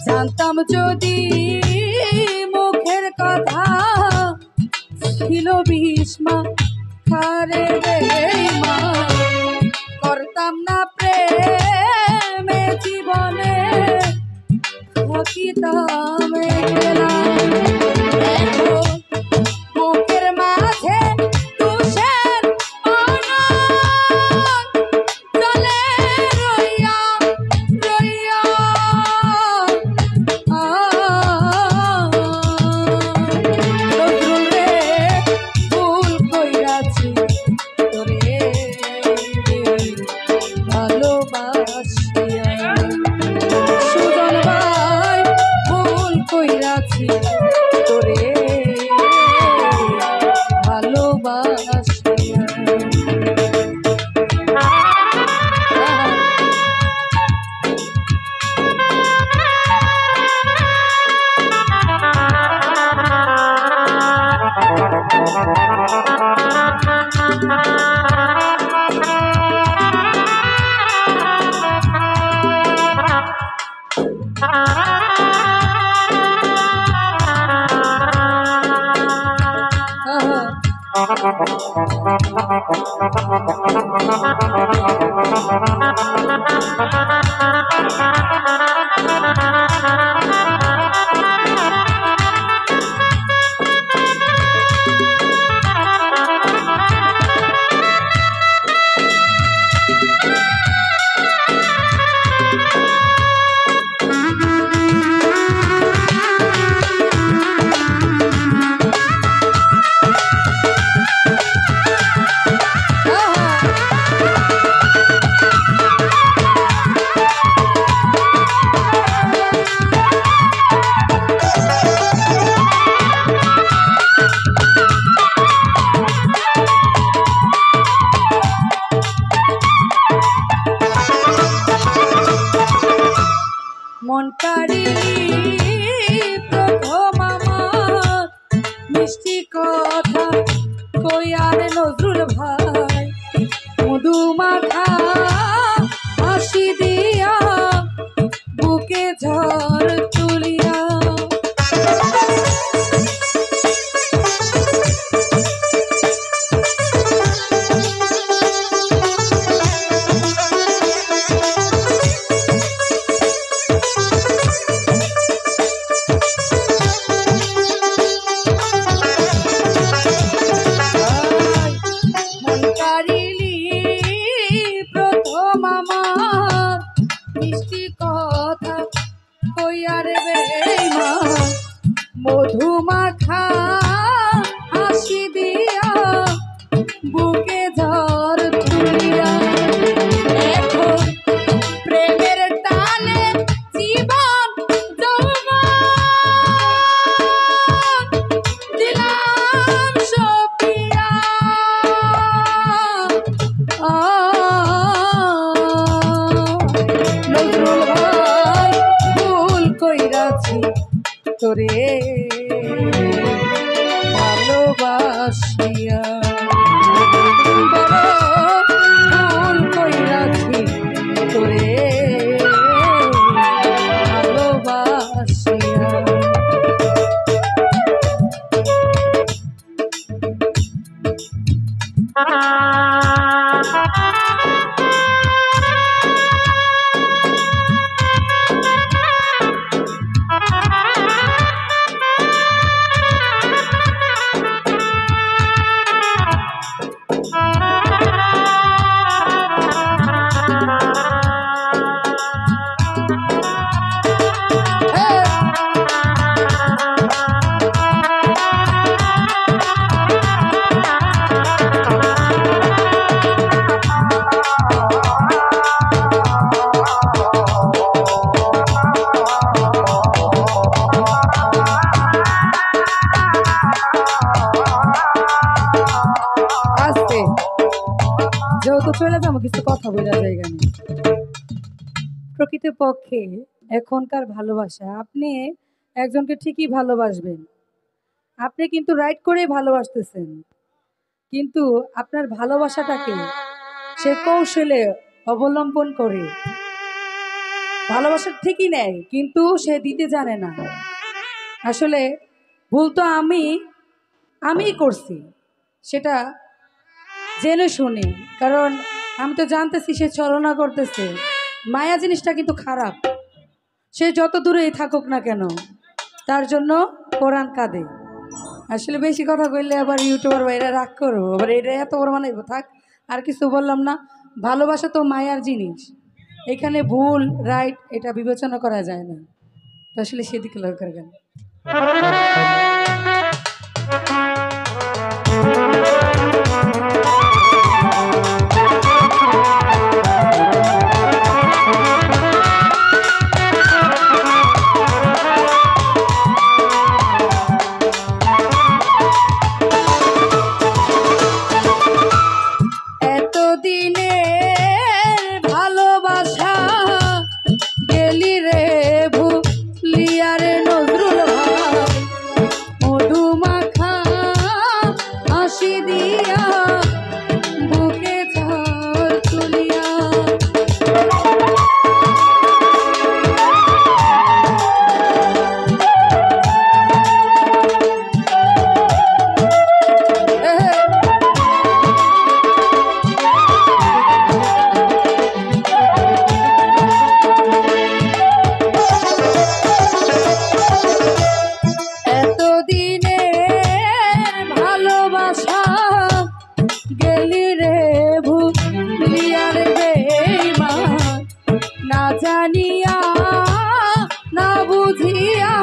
জানতাম যদি মুখের কথা ছিল বিস্মা খারে বেঈমান, করতাম না প্রেমে জীবনে থাকিতাম একলা। বুকের মাঝে তুষার চলে রইয়া রইয়া, নজরুল রে ভুল কইরাছি তোরে ভালোবাসিয়া, সুজন ভাই ভুল কইরাছি তোরে ভালোবাসিয়া। মন কারিলি প্রথম আমার মিষ্টি কথা কইয়ার নজরুল ভাই, মধু মাখা হাসি দিয়া বুকে ঝড় তুলিয়া। মিষ্টি কথা কইয়ার বেঈমান, মধু মাখা হাসি দিয়া বুকে ঝড় তুলিয়া। এখন প্রেমের টানে জীবন যৌবন দিলাম সপিয়া, নজরুল ভাই ভুল কইরাছি তোরে ভালোবাসিয়া, ভুল কইরাছি তোরে ভালোবাসিয়া। যেহেতু চলে যাবো কিছু কথা বলার জায়গা নেই। প্রকৃতপক্ষে এখনকার ভালোবাসা, আপনি একজনকে ঠিকই ভালোবাসবেন, আপনি কিন্তু রাইট করে ভালোবাসতেছেন, কিন্তু আপনার ভালোবাসাটাকে সে কৌশলে অবলম্বন করে ভালোবাসা ঠিকই নেয়, কিন্তু সে দিতে জানে না। আসলে ভুল তো আমিই করছি, সেটা জেনে শুনি। কারণ আমি তো জানতেছি সে ছলনা করতেছে। মায়া জিনিসটা কিন্তু খারাপ, সে যত দূরেই থাকুক না কেন, তার জন্য কোরআন কাঁদে। আসলে বেশি কথা কইলে আবার ইউটিউবার ভাইরা রাগ করবো, আবার এটা এত বড় বানাইবো। থাক, আর কিছু বললাম না। ভালোবাসা তো মায়ার জিনিস, এখানে ভুল রাইট এটা বিবেচনা করা যায় না। তো আসলে সেদিকে লক্ষ্য রাখেন। এতদিনের ভালোবাসা গেলি রে ভুলিয়া রে নজরুল ভাই, মধুমাখা হাসি দিয়া বুকে ঝড় তুলিয়া। ভালোবাসা গেলি রে ভুলিয়া রে বেঈমান, না জানিয়া না বুঝিয়া